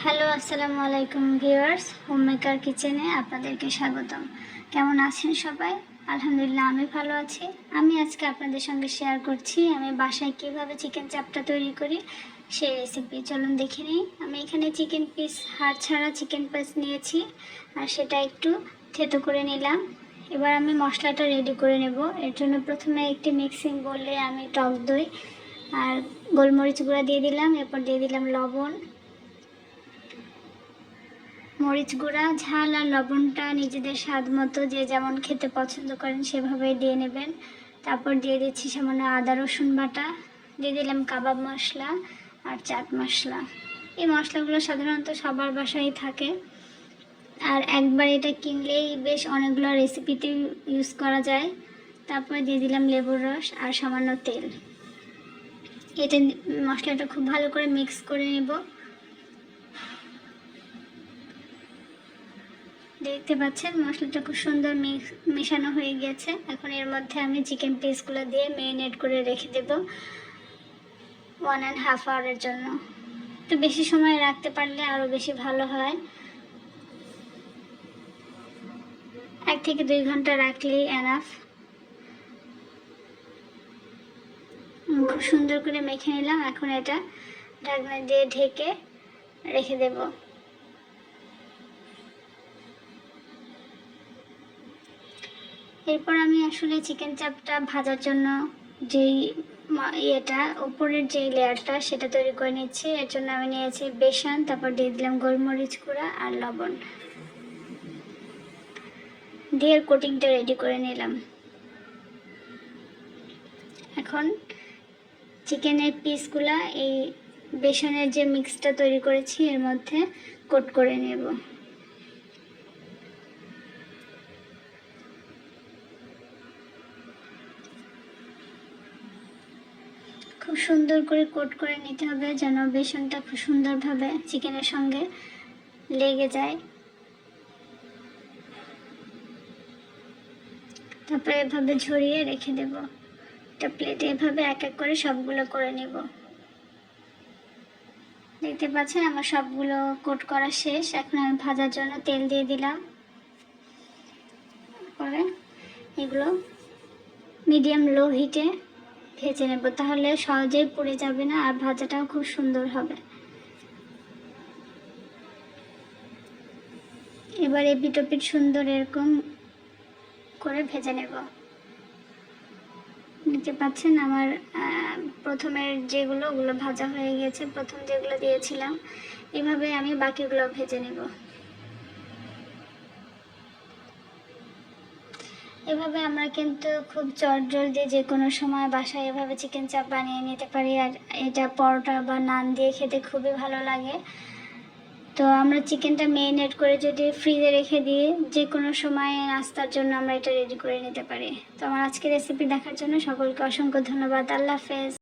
Hello, আসসালামু আলাইকুম viewers. Homemaker কিচেনে আপনাদেরকে স্বাগতম। কেমন আছেন সবাই? আলহামদুলিল্লাহ, আমি ভালো আছি। আমি আজকে আপনাদের সঙ্গে শেয়ার করছি আমি বাসায় কিভাবে চিকেন চাপটা তৈরি করি সেই রেসিপি। চলুন দেখে নিই। আমি এখানে চিকেন পিস, হাড় ছাড়া চিকেন পিস নিয়েছি আর সেটা একটু থেতো করে নিলাম। এবার আমি মশলাটা রেডি করে নেব। এর জন্য প্রথমে একটি মিক্সিং বোলে আমি টক দই আর গোলমরিচ গুঁড়া দিয়ে দিলাম। এরপর দিয়ে দিলাম লবণ, মরিচ গুঁড়া। ঝাল আর লবণটা নিজেদের স্বাদ মতো যে যেমন খেতে পছন্দ করেন সেভাবেই দিয়ে নেবেন। তারপর দিয়ে দিচ্ছি সামান্য আদা রসুন বাটা, দিয়ে দিলাম কাবাব মশলা আর চাট মশলা। এই মশলাগুলো সাধারণত সবার বাসায় থাকে আর একবার এটা কিনলেই বেশ অনেকগুলো রেসিপিতে ইউজ করা যায়। তারপর দিয়ে দিলাম লেবুর রস আর সামান্য তেল। এটা মশলাটা খুব ভালো করে মিক্স করে নেব। দেখতে পাচ্ছেন মশলাটা খুব সুন্দর মেশানো হয়ে গেছে। এখন এর মধ্যে আমি চিকেন পিসগুলো দিয়ে ম্যারিনেট করে রেখে দেব 1.5 আওয়ারের জন্য। তো বেশি সময় রাখতে পারলে আরও বেশি ভালো হয়। 1 থেকে 2 ঘন্টা রাখলেই এনাফ। খুব সুন্দর করে মেখে নিলাম। এখন এটা ঢাকনা দিয়ে ঢেকে রেখে দেব। এরপর আমি আসলে চিকেন চাপটা ভাজার জন্য যেই উপরের যে লেয়ারটা সেটা তৈরি করে নিচ্ছি। এর জন্য আমি নিয়েছি বেসন, তারপর দিয়ে দিলাম গোলমরিচ গুঁড়া আর লবণ দিয়ে কোটিংটা রেডি করে নিলাম। এখন চিকেনের পিসগুলা এই বেসনের যে মিক্সটা তৈরি করেছি এর মধ্যে কোট করে নেব। খুব সুন্দর করে কোট করে নিতে হবে যেন বেসনটা খুব সুন্দরভাবে চিকেনের সঙ্গে লেগে যায়। তারপরে এভাবে ঝরিয়ে রেখে দেব। একটা প্লেটে এভাবে এক এক করে সবগুলো করে নেব। দেখতে পাচ্ছেন আমার সবগুলো কোট করা শেষ। এখন আমি ভাজার জন্য তেল দিয়ে দিলাম। পরে এগুলো মিডিয়াম লো হিটে ভেজে নেব, তাহলে সহজেই পুড়ে যাবে না আর ভাজাটাও খুব সুন্দর হবে। এবার এপিট ওপিট সুন্দর এরকম করে ভেজে নেব। দেখতে পাচ্ছেন আমার প্রথমের ওগুলো ভাজা হয়ে গেছে। প্রথম যেগুলো দিয়েছিলাম এভাবে আমি বাকিগুলো ভেজে নেব। এভাবে আমরা কিন্তু খুব চটজলদি যে কোনো সময় বাসায় এভাবে চিকেন চাপ বানিয়ে নিতে পারি আর এটা পরোটা বা নান দিয়ে খেতে খুবই ভালো লাগে। তো আমরা চিকেনটা ম্যারিনেট করে যদি ফ্রিজে রেখে দিই যে কোনো সময় নাস্তার জন্য আমরা এটা রেডি করে নিতে পারি। তো আমার আজকের রেসিপি দেখার জন্য সকলকে অসংখ্য ধন্যবাদ। আল্লাহ হাফেজ।